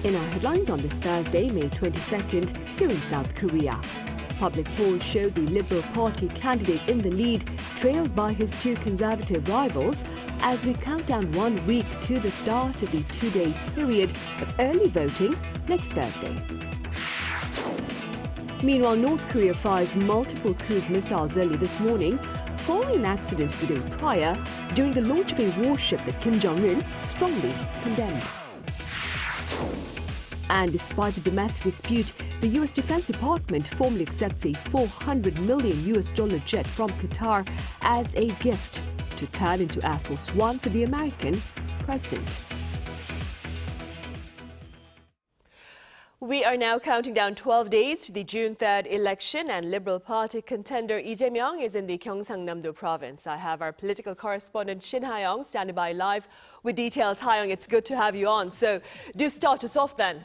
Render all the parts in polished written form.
In our headlines on this Thursday, May 22nd, here in South Korea. Public polls show the Liberal Party candidate in the lead, trailed by his two conservative rivals, as we count down 1 week to the start of the two-day period of early voting next Thursday. Meanwhile, North Korea fires multiple cruise missiles early this morning, following an accident the day prior during the launch of a warship that Kim Jong-un strongly condemned. And despite the domestic dispute, the U.S. Defense Department formally accepts a $400 million jet from Qatar as a gift to turn into Air Force One for the American president. We are now counting down 12 days to the June 3rd election, and Liberal Party contender Lee Jae-myung is in the Gyeongsangnam-do Province. I have our political correspondent Shin Ha-young standing by live with details. Ha-young, it's good to have you on. So do start us off then.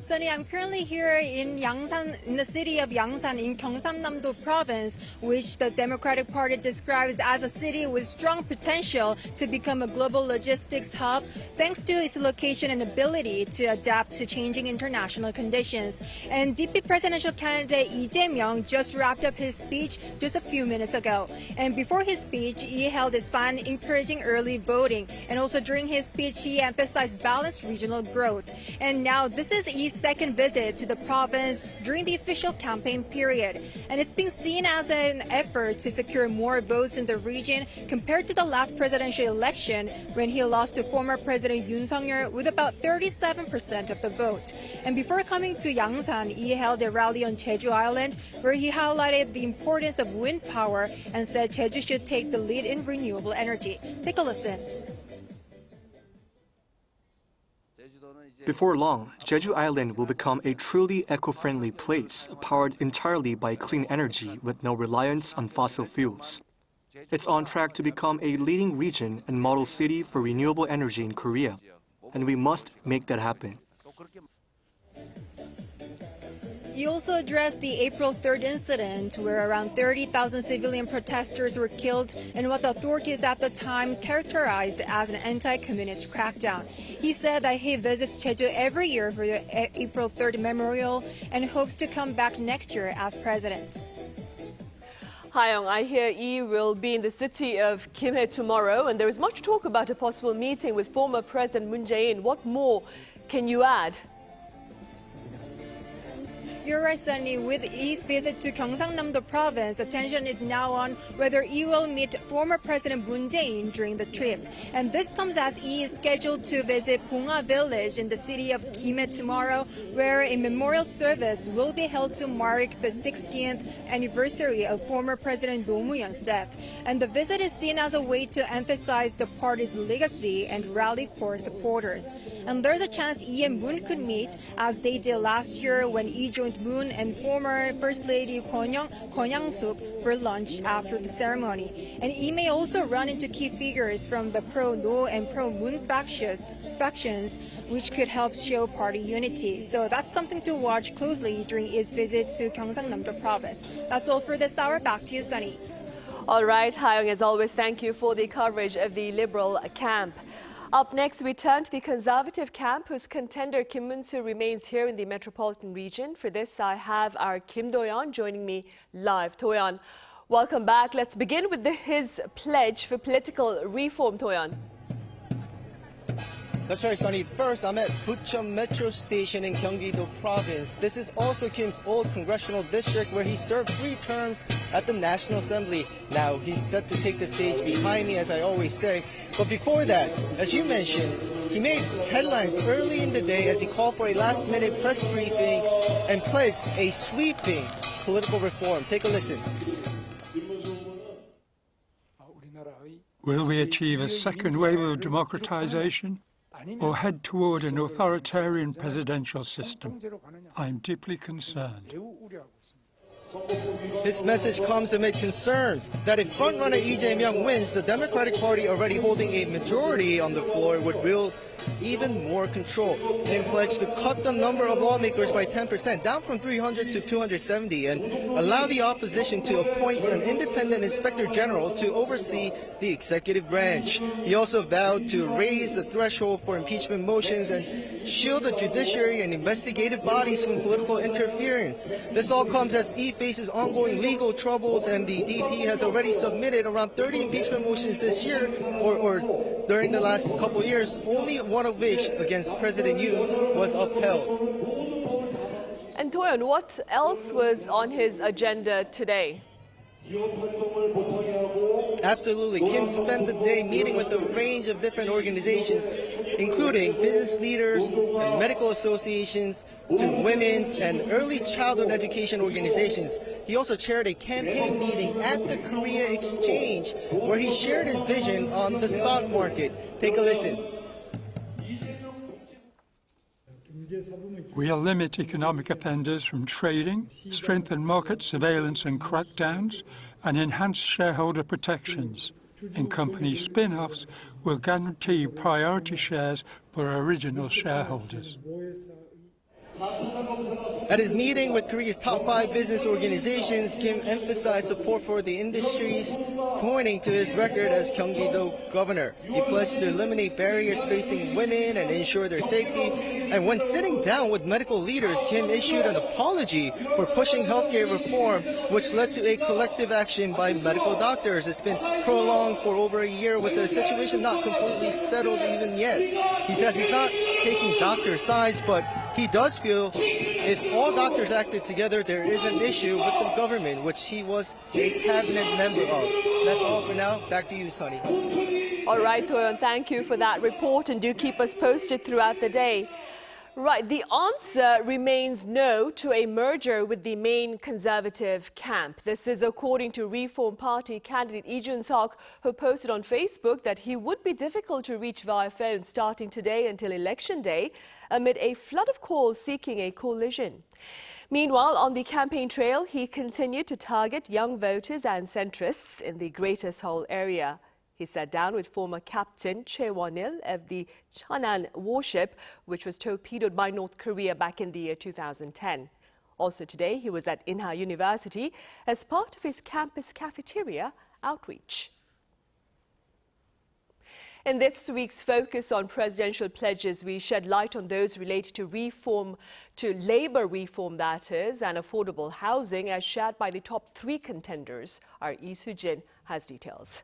Sunny, I'm currently here in Yangsan, in the city of Yangsan in Gyeongsangnam-do Province, which the Democratic Party describes as a city with strong potential to become a global logistics hub, thanks to its location and ability to adapt to changing international conditions. And DP presidential candidate Lee Jae-myung just wrapped up his speech just a few minutes ago. And before his speech, he held a sign encouraging early voting. And also during his speech, he emphasized balanced regional growth. And now this is Lee's second visit to the province during the official campaign period. And it's being seen as an effort to secure more votes in the region compared to the last presidential election when he lost to former President Yoon Suk-yeol with about 37% of the vote. And before coming to Yangsan, he held a rally on Jeju Island where he highlighted the importance of wind power and said Jeju should take the lead in renewable energy. Take a listen. Before long, Jeju Island will become a truly eco-friendly place, powered entirely by clean energy with no reliance on fossil fuels. It's on track to become a leading region and model city for renewable energy in Korea, and we must make that happen. He also addressed the April 3rd incident where around 30,000 civilian protesters were killed and what the authorities at the time characterized as an anti-communist crackdown. He said that he visits Jeju every year for the April 3rd memorial and hopes to come back next year as president. Ha-young, I hear Lee will be in the city of Gimhae tomorrow, and there is much talk about a possible meeting with former President Moon Jae-in. What more can you add? You're right, Sunny. With Lee's visit to Gyeongsangnam-do Province, attention is now on whether Lee will meet former President Moon Jae-in during the trip. And this comes as Lee is scheduled to visit Bongha Village in the city of Gimhae tomorrow, where a memorial service will be held to mark the 60th anniversary of former President Roh Moo-hyun's death. And the visit is seen as a way to emphasize the party's legacy and rally core supporters. And there's a chance Lee and Moon could meet, as they did last year when Lee joined Moon and former First Lady Kwon Young-suk for lunch after the ceremony. And he may also run into key figures from the pro-No and pro-Moon factions, which could help show party unity. So that's something to watch closely during his visit to Gyeongsangnam-do Province. That's all for this hour. Back to you, Sunny. All right, Ha-young, as always, thank you for the coverage of the Liberal camp. Up next, we turn to the Conservative camp, whose contender Kimunsu remains here in the metropolitan region. For this, I have our Kim Do-yeon joining me live. Do-yeon, welcome back. Let's begin with his pledge for political reform, Do-yeon. That's right, Sunny. First, I'm at Bucheon Metro Station in Gyeonggi-do Province. This is also Kim's old congressional district where he served 3 terms at the National Assembly. Now, he's set to take the stage behind me, as I always say. But before that, as you mentioned, he made headlines early in the day as he called for a last-minute press briefing and pledged a sweeping political reform. Take a listen. Will we achieve a second wave of democratization or head toward an authoritarian presidential system? I'm deeply concerned. His message comes amid concerns that if frontrunner Lee Jae-myung wins, the Democratic Party, already holding a majority on the floor, would wield even more control. Kim pledged to cut the number of lawmakers by 10%, down from 300 to 270, and allow the opposition to appoint an independent inspector general to oversee the executive branch. He also vowed to raise the threshold for impeachment motions and shield the judiciary and investigative bodies from political interference. This all comes as Lee faces ongoing legal troubles, and the DP has already submitted around 30 impeachment motions this year, or during the last couple years, only one of which against President Yoon was upheld. And Toyon, what else was on his agenda today? Absolutely. Kim spent the day meeting with a range of different organizations, including business leaders and medical associations, to women's and early childhood education organizations. He also chaired a campaign meeting at the Korea Exchange where he shared his vision on the stock market. Take a listen. We'll limit economic offenders from trading, strengthen market surveillance and crackdowns, and enhance shareholder protections. In company spin-offs, we'll guarantee priority shares for original shareholders. At his meeting with Korea's top 5 business organizations, Kim emphasized support for the industries, pointing to his record as Gyeonggi-do governor. He pledged to eliminate barriers facing women and ensure their safety. And when sitting down with medical leaders, Kim issued an apology for pushing healthcare reform, which led to a collective action by medical doctors. It's been prolonged for over a year, with the situation not completely settled even yet. He says he's not taking doctor sides, but he does feel if all doctors acted together, there is an issue with the government, which he was a cabinet member of. That's all for now. Back to you, Sunny. All right, Toyon, thank you for that report, and do keep us posted throughout the day. Right, the answer remains no to a merger with the main conservative camp. This is according to Reform Party candidate Ejun Sak, who posted on Facebook that he would be difficult to reach via phone starting today until election day, amid a flood of calls seeking a coalition. Meanwhile, on the campaign trail, he continued to target young voters and centrists in the Greater Seoul area. He sat down with former captain Choi Won-il of the Cheonan warship, which was torpedoed by North Korea back in the year 2010. Also today, he was at Inha University as part of his campus cafeteria outreach. In this week's Focus on Presidential Pledges, we shed light on those related to labor reform, that is, and affordable housing, as shared by the top 3 contenders. Our Lee Soo-jin has details.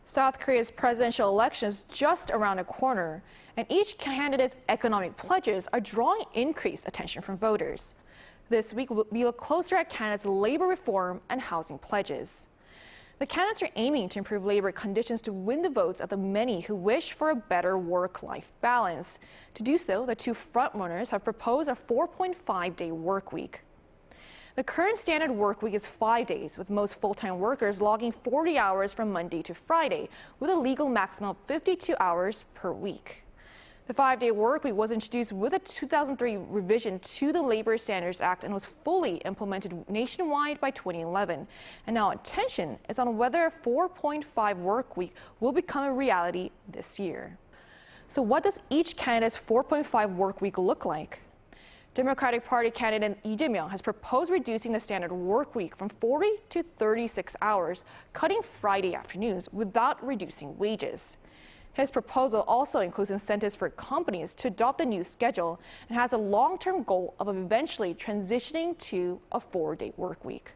South Korea's presidential election is just around the corner, and each candidate's economic pledges are drawing increased attention from voters. This week, we look closer at candidates' labor reform and housing pledges. The candidates are aiming to improve labor conditions to win the votes of the many who wish for a better work-life balance. To do so, the 2 frontrunners have proposed a 4.5-day work week. The current standard work week is 5 days, with most full-time workers logging 40 hours from Monday to Friday, with a legal maximum of 52 hours per week. The 5-day work week was introduced with a 2003 revision to the Labor Standards Act and was fully implemented nationwide by 2011. And now attention is on whether a 4.5 work week will become a reality this year. So what does each candidate's 4.5 work week look like? Democratic Party candidate Lee Jae-myung has proposed reducing the standard work week from 40 to 36 hours, cutting Friday afternoons without reducing wages. His proposal also includes incentives for companies to adopt the new schedule and has a long-term goal of eventually transitioning to a 4-day work week.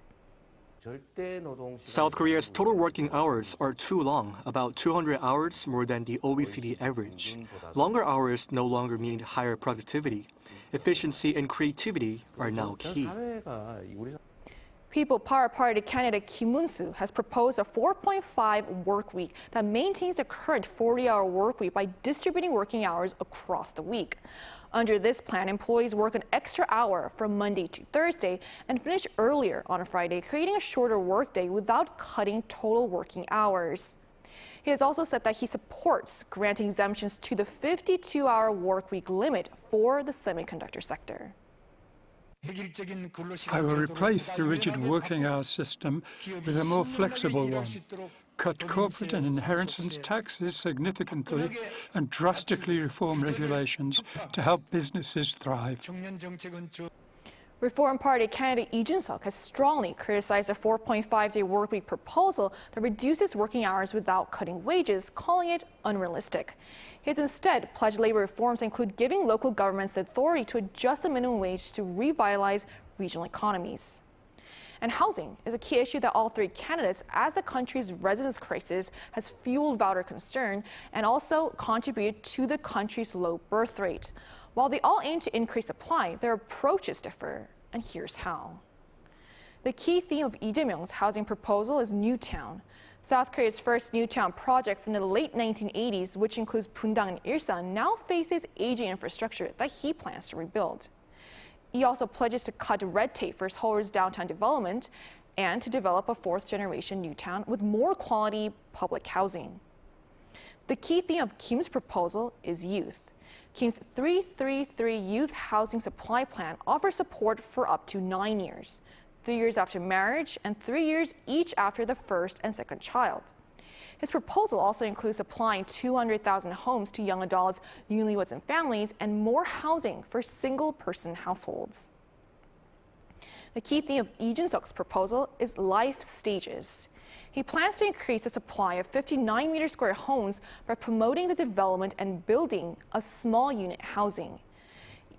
South Korea's total working hours are too long, about 200 hours more than the OECD average. Longer hours no longer mean higher productivity. Efficiency and creativity are now key. People Power Party candidate Kimunsu has proposed a 4.5 work week that maintains the current 40-hour work week by distributing working hours across the week. Under this plan, employees work an extra hour from Monday to Thursday and finish earlier on a Friday, creating a shorter workday without cutting total working hours. He has also said that he supports granting exemptions to the 52-hour workweek limit for the semiconductor sector. I will replace the rigid working hours system with a more flexible one, cut corporate and inheritance taxes significantly, and drastically reform regulations to help businesses thrive. Reform Party candidate Ejun Sak has strongly criticized a 4.5-day workweek proposal that reduces working hours without cutting wages, calling it unrealistic. He has instead pledged labor reforms include giving local governments the authority to adjust the minimum wage to revitalize regional economies. And housing is a key issue that all three candidates, as the country's residence crisis has fueled voter concern and also contributed to the country's low birth rate. While they all aim to increase supply, their approaches differ, and here's how. The key theme of Lee Jae-myung's housing proposal is Newtown, South Korea's first Newtown project from the late 1980s, which includes Bundang and Ilsan, now faces aging infrastructure that he plans to rebuild. He also pledges to cut red tape for Seoul's downtown development and to develop a fourth-generation Newtown with more quality public housing. The key theme of Kim's proposal is youth. Kim's 333 Youth Housing Supply Plan offers support for up to 9 years, 3 years after marriage and 3 years each after the first and second child. His proposal also includes supplying 200,000 homes to young adults, newlyweds and families, and more housing for single-person households. The key theme of Ejun Sak's proposal is life stages. He plans to increase the supply of 59-meter square homes by promoting the development and building of small unit housing.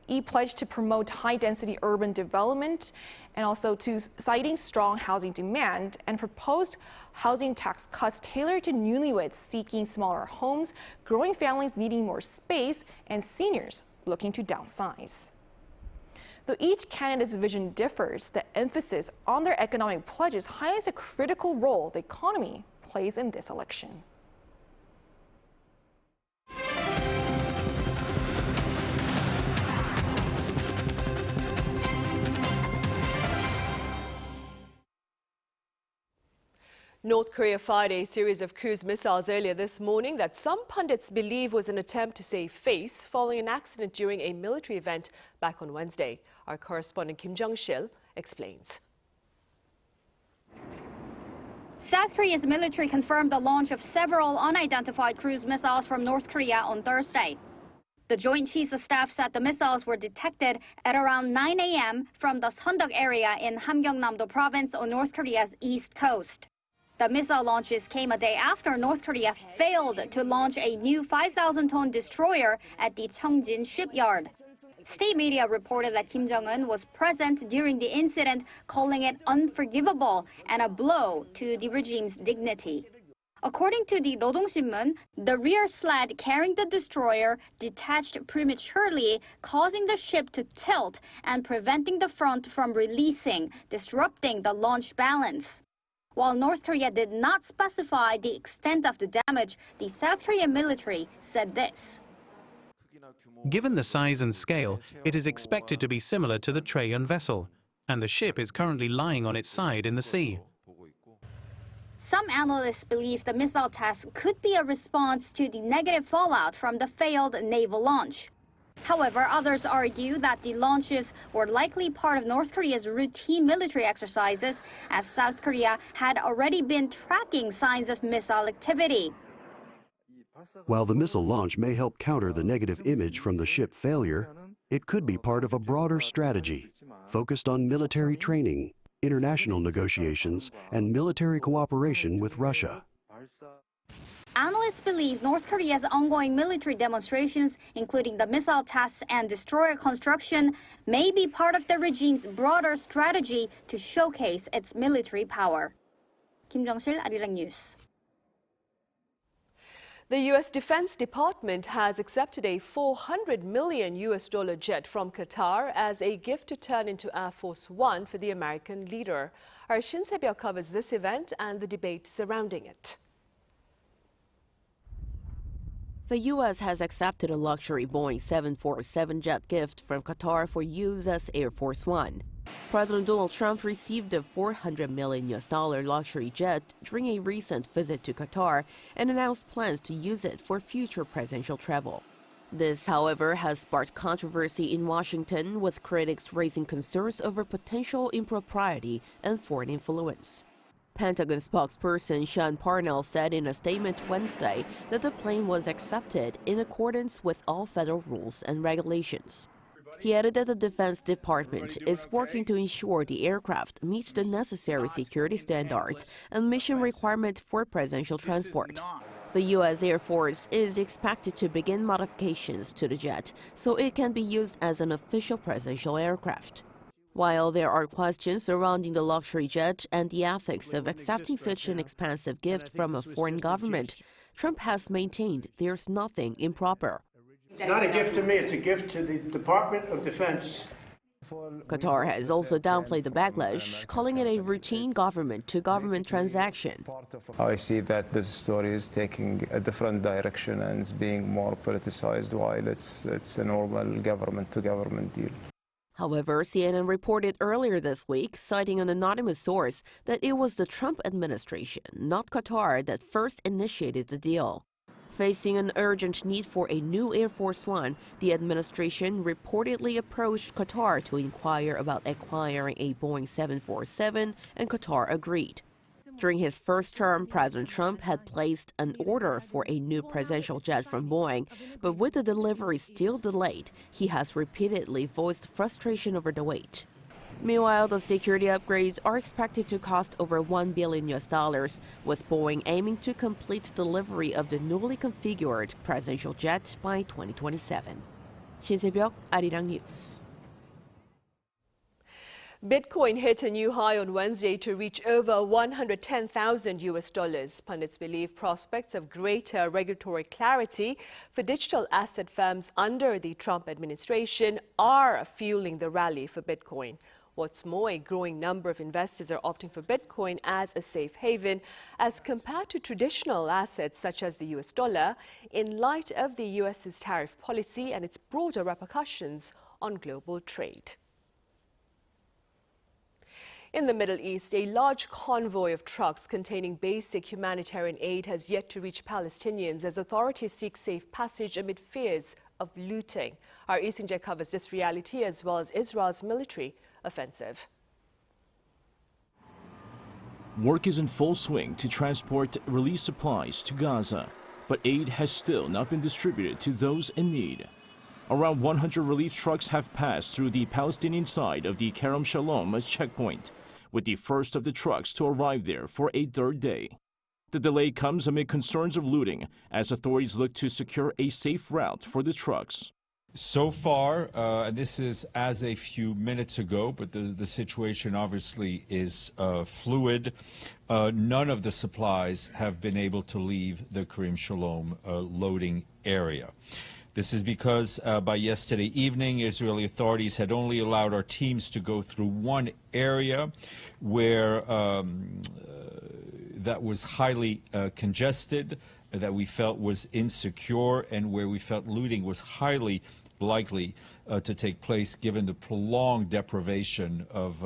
He pledged to promote high-density urban development and also to citing strong housing demand and proposed housing tax cuts tailored to newlyweds seeking smaller homes, growing families needing more space, and seniors looking to downsize. Though each candidate's vision differs, the emphasis on their economic pledges highlights a critical role the economy plays in this election. North Korea fired a series of cruise missiles earlier this morning that some pundits believe was an attempt to save face following an accident during a military event back on Wednesday. Our correspondent Kim Jung-sil explains. South Korea's military confirmed the launch of several unidentified cruise missiles from North Korea on Thursday. The Joint Chiefs of Staff said the missiles were detected at around 9 a.m. from the Seondeok area in Gyeongsangnam-do Province on North Korea's east coast. The missile launches came a day after North Korea failed to launch a new 5,000-ton destroyer at the Cheongjin shipyard. State media reported that Kim Jong-un was present during the incident, calling it unforgivable and a blow to the regime's dignity. According to the Rodong-sinmun, the rear sled carrying the destroyer detached prematurely, causing the ship to tilt and preventing the front from releasing, disrupting the launch balance. While North Korea did not specify the extent of the damage, the South Korean military said this. Given the size and scale, it is expected to be similar to the Traeon vessel, and the ship is currently lying on its side in the sea. Some analysts believe the missile test could be a response to the negative fallout from the failed naval launch. However, others argue that the launches were likely part of North Korea's routine military exercises, as South Korea had already been tracking signs of missile activity. While the missile launch may help counter the negative image from the ship failure, it could be part of a broader strategy focused on military training, international negotiations, and military cooperation with Russia. Analysts believe North Korea's ongoing military demonstrations, including the missile tests and destroyer construction, may be part of the regime's broader strategy to showcase its military power. Kim Jung-sil, Arirang News. The U.S. Defense Department has accepted a $400 million jet from Qatar as a gift to turn into Air Force One for the American leader. Our Shin Se-byuk covers this event and the debate surrounding it. The U.S. has accepted a luxury Boeing 747 jet gift from Qatar for use as Air Force One. President Donald Trump received a $400 million luxury jet during a recent visit to Qatar and announced plans to use it for future presidential travel. This, however, has sparked controversy in Washington, with critics raising concerns over potential impropriety and foreign influence. Pentagon spokesperson Sean Parnell said in a statement Wednesday that the plane was accepted in accordance with all federal rules and regulations. He added that the Defense Department is working to ensure the aircraft meets the necessary security standards and mission requirement for presidential transport. The U.S. Air Force is expected to begin modifications to the jet so it can be used as an official presidential aircraft. While there are questions surrounding the luxury jet and the ethics of accepting such an expensive gift from a foreign government, Trump has maintained there's nothing improper. It's not a gift to me, it's a gift to the Department of Defense. Qatar has also downplayed the backlash, calling it a routine government-to-government transaction. I see that this story is taking a different direction and is being more politicized, while it's a normal government-to-government deal. However, CNN reported earlier this week, citing an anonymous source, that it was the Trump administration, not Qatar, that first initiated the deal. Facing an urgent need for a new Air Force One, the administration reportedly approached Qatar to inquire about acquiring a Boeing 747, and Qatar agreed. During his first term, President Trump had placed an order for a new presidential jet from Boeing, but with the delivery still delayed, he has repeatedly voiced frustration over the wait. Meanwhile, the security upgrades are expected to cost over $1 billion, with Boeing aiming to complete delivery of the newly configured presidential jet by 2027. 신세벽, 아리랑 뉴스. Bitcoin hit a new high on Wednesday to reach over 110,000 US dollars. Pundits believe prospects of greater regulatory clarity for digital asset firms under the Trump administration are fueling the rally for Bitcoin. What's more, a growing number of investors are opting for Bitcoin as a safe haven as compared to traditional assets such as the US dollar in light of the US's tariff policy and its broader repercussions on global trade. In the Middle East, a large convoy of trucks containing basic humanitarian aid has yet to reach Palestinians as authorities seek safe passage amid fears of looting. Our Eyeonggi covers this reality as well as Israel's military offensive. Work is in full swing to transport relief supplies to Gaza, but aid has still not been distributed to those in need. Around 100 relief trucks have passed through the Palestinian side of the Kerem Shalom checkpoint, with the first of the trucks to arrive there for a third day. The delay comes amid concerns of looting as authorities look to secure a safe route for the trucks. So far, this is as a few minutes ago, but the situation obviously is fluid. None of the supplies have been able to leave the Kerem Shalom loading area. This is because by yesterday evening, Israeli authorities had only allowed our teams to go through one area where that was highly congested, that we felt was insecure, and where we felt looting was highly likely to take place given the prolonged deprivation of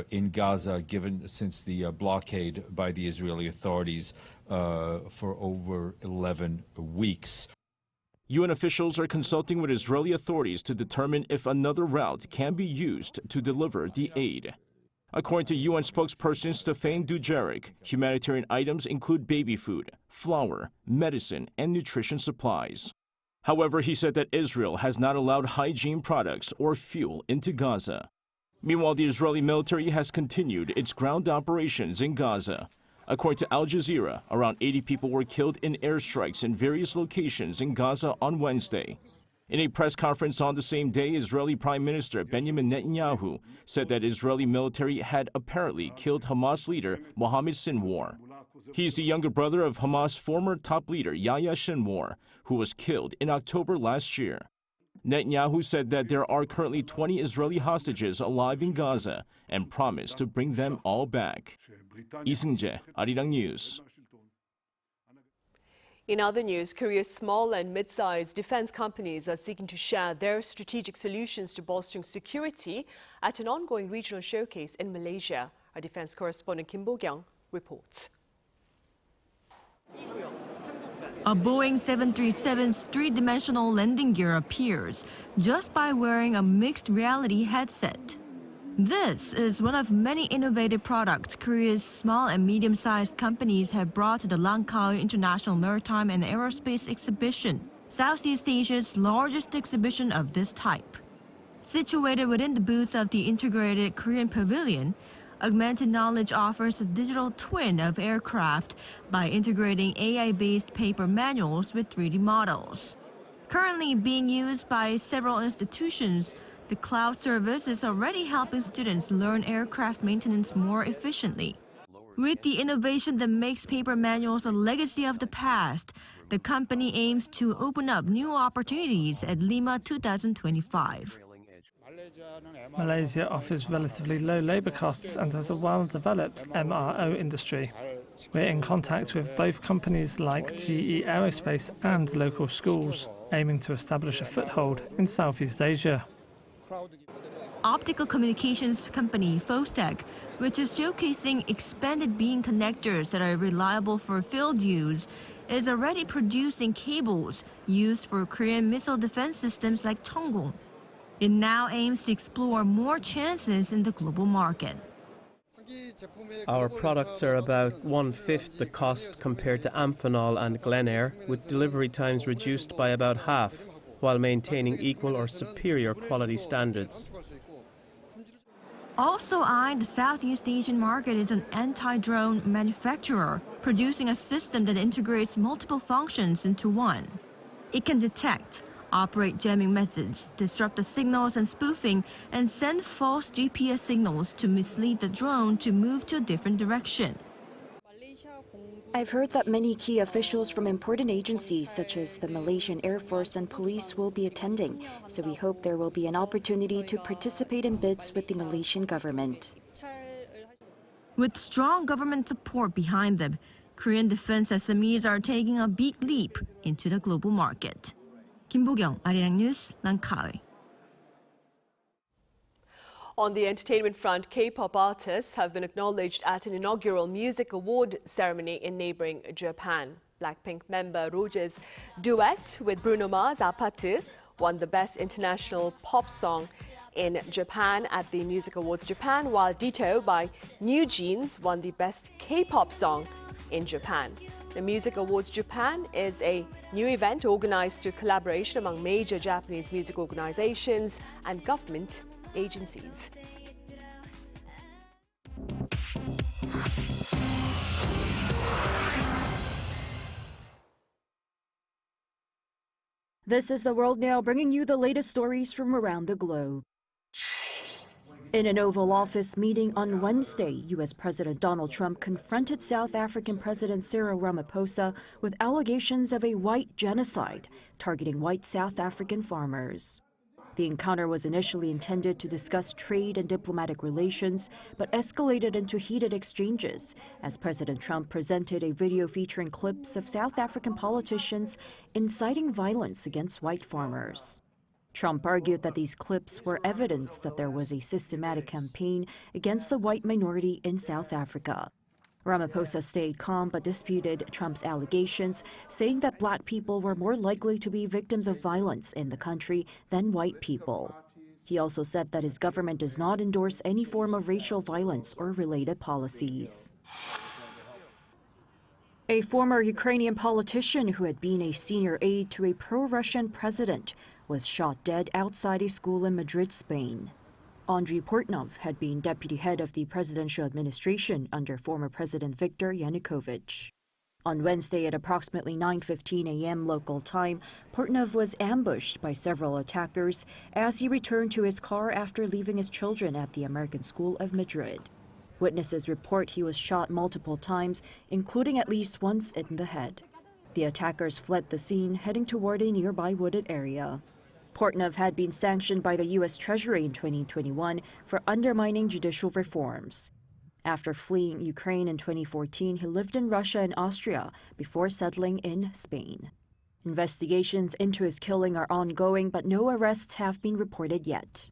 in Gaza since the blockade by the Israeli authorities for over 11 weeks. UN officials are consulting with Israeli authorities to determine if another route can be used to deliver the aid. According to UN spokesperson Stefan Dujarric, humanitarian items include baby food, flour, medicine, and nutrition supplies. However, he said that Israel has not allowed hygiene products or fuel into Gaza. Meanwhile, the Israeli military has continued its ground operations in Gaza. According to Al Jazeera, around 80 people were killed in airstrikes in various locations in Gaza on Wednesday. In a press conference on the same day, Israeli Prime Minister Benjamin Netanyahu said that Israeli military had apparently killed Hamas leader Mohammed Sinwar. He is the younger brother of Hamas former top leader Yahya Sinwar, who was killed in October last year. Netanyahu said that there are currently 20 Israeli hostages alive in Gaza and promised to bring them all back. Eyeonggi, Arirang News. In other news, Korea's small and mid-sized defense companies are seeking to share their strategic solutions to bolstering security at an ongoing regional showcase in Malaysia. Our defense correspondent Kim Bo-kyung reports. A Boeing 737's three-dimensional landing gear appears just by wearing a mixed reality headset. This is one of many innovative products Korea's small and medium-sized companies have brought to the Langkawi International Maritime and Aerospace Exhibition, Southeast Asia's largest exhibition of this type. Situated within the booth of the Integrated Korean Pavilion, Augmented Knowledge offers a digital twin of aircraft by integrating AI-based paper manuals with 3D models. Currently being used by several institutions, the cloud service is already helping students learn aircraft maintenance more efficiently. With the innovation that makes paper manuals a legacy of the past, the company aims to open up new opportunities at LIMA 2025. Malaysia offers relatively low labour costs and has a well-developed MRO industry. We're in contact with both companies like GE Aerospace and local schools, aiming to establish a foothold in Southeast Asia. Optical communications company Fostec, which is showcasing expanded beam connectors that are reliable for field use, is already producing cables used for Korean missile defense systems like Cheonggung. It now aims to explore more chances in the global market. Our products are about 1/5 the cost compared to Amphenol and Glenair, with delivery times reduced by about half, while maintaining equal or superior quality standards. Also eyeing the Southeast Asian market is an anti-drone manufacturer, producing a system that integrates multiple functions into one. It can detect, operate jamming methods, disrupt the signals and spoofing, and send false GPS signals to mislead the drone to move to a different direction. I've heard that many key officials from important agencies such as the Malaysian Air Force and police will be attending, so we hope there will be an opportunity to participate in bids with the Malaysian government. With strong government support behind them, Korean defense SMEs are taking a big leap into the global market. Kim Bo-kyung, Arirang News, Langkawi. On the entertainment front, K-pop artists have been acknowledged at an inaugural music award ceremony in neighboring Japan. Blackpink member Rosé's duet with Bruno Mars, Apatu, won the Best International Pop Song in Japan at the Music Awards Japan, while Ditto by NewJeans won the Best K-pop Song in Japan. The Music Awards Japan is a new event organized through collaboration among major Japanese music organizations and government agencies. This is The World Now, bringing you the latest stories from around the globe. In an Oval Office meeting on Wednesday, U.S. President Donald Trump confronted South African President Cyril Ramaphosa with allegations of a white genocide targeting white South African farmers. The encounter was initially intended to discuss trade and diplomatic relations, but escalated into heated exchanges as President Trump presented a video featuring clips of South African politicians inciting violence against white farmers. Trump argued that these clips were evidence that there was a systematic campaign against the white minority in South Africa. Ramaphosa stayed calm but disputed Trump's allegations, saying that black people were more likely to be victims of violence in the country than white people. He also said that his government does not endorse any form of racial violence or related policies. A former Ukrainian politician who had been a senior aide to a pro-Russian president was shot dead outside a school in Madrid, Spain. Andriy Portnov had been deputy head of the presidential administration under former President Viktor Yanukovych. On Wednesday at approximately 9:15 a.m. local time, Portnov was ambushed by several attackers as he returned to his car after leaving his children at the American School of Madrid. Witnesses report he was shot multiple times, including at least once in the head. The attackers fled the scene, heading toward a nearby wooded area. Portnov had been sanctioned by the U.S. Treasury in 2021 for undermining judicial reforms. After fleeing Ukraine in 2014, he lived in Russia and Austria before settling in Spain. Investigations into his killing are ongoing, but no arrests have been reported yet.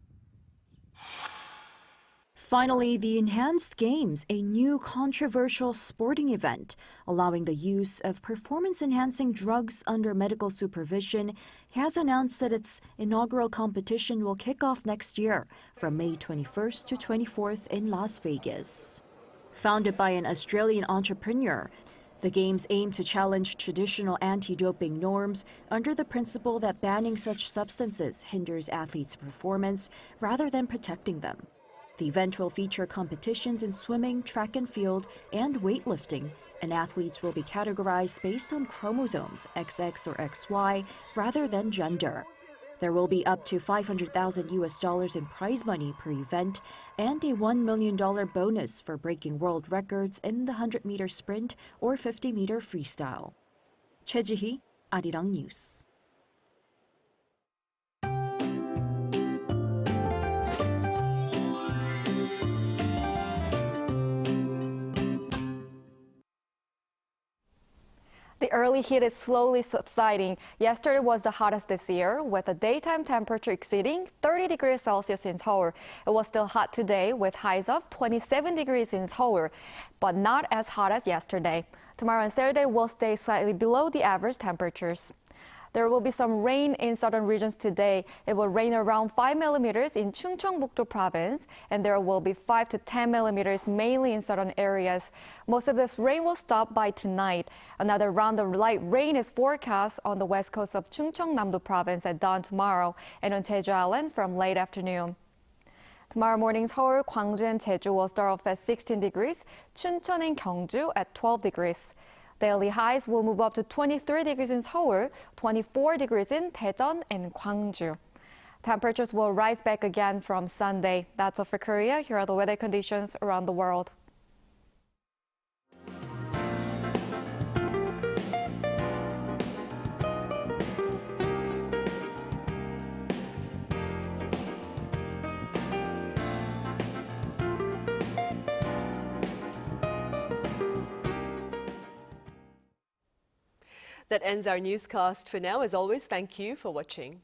Finally, the Enhanced Games, a new controversial sporting event allowing the use of performance-enhancing drugs under medical supervision, has announced that its inaugural competition will kick off next year from May 21st to 24th in Las Vegas. Founded by an Australian entrepreneur, the Games aim to challenge traditional anti-doping norms under the principle that banning such substances hinders athletes' performance rather than protecting them. The event will feature competitions in swimming, track and field, and weightlifting, and athletes will be categorized based on chromosomes, XX or XY, rather than gender. There will be up to $500,000 in prize money per event and a $1 million bonus for breaking world records in the 100-meter sprint or 50-meter freestyle. Choi Ji-hee, Arirang News. The early heat is slowly subsiding. Yesterday was the hottest this year, with a daytime temperature exceeding 30 degrees Celsius in Seoul. It was still hot today, with highs of 27 degrees in Seoul, but not as hot as yesterday. Tomorrow and Saturday will stay slightly below the average temperatures. There will be some rain in southern regions today. It will rain around 5 millimeters in Gyeongsangnam-do Province, and there will be 5 to 10 millimeters mainly in southern areas. Most of this rain will stop by tonight. Another round of light rain is forecast on the west coast of Gyeongsangnam-do Province at dawn tomorrow and on Jeju Island from late afternoon. Tomorrow morning, Seoul, Gwangju, and Jeju will start off at 16 degrees, Chuncheon and Gyeongju at 12 degrees. Daily highs will move up to 23 degrees in Seoul, 24 degrees in Daejeon and Gwangju. Temperatures will rise back again from Sunday. That's all for Korea. Here are the weather conditions around the world. That ends our newscast for now. As always, thank you for watching.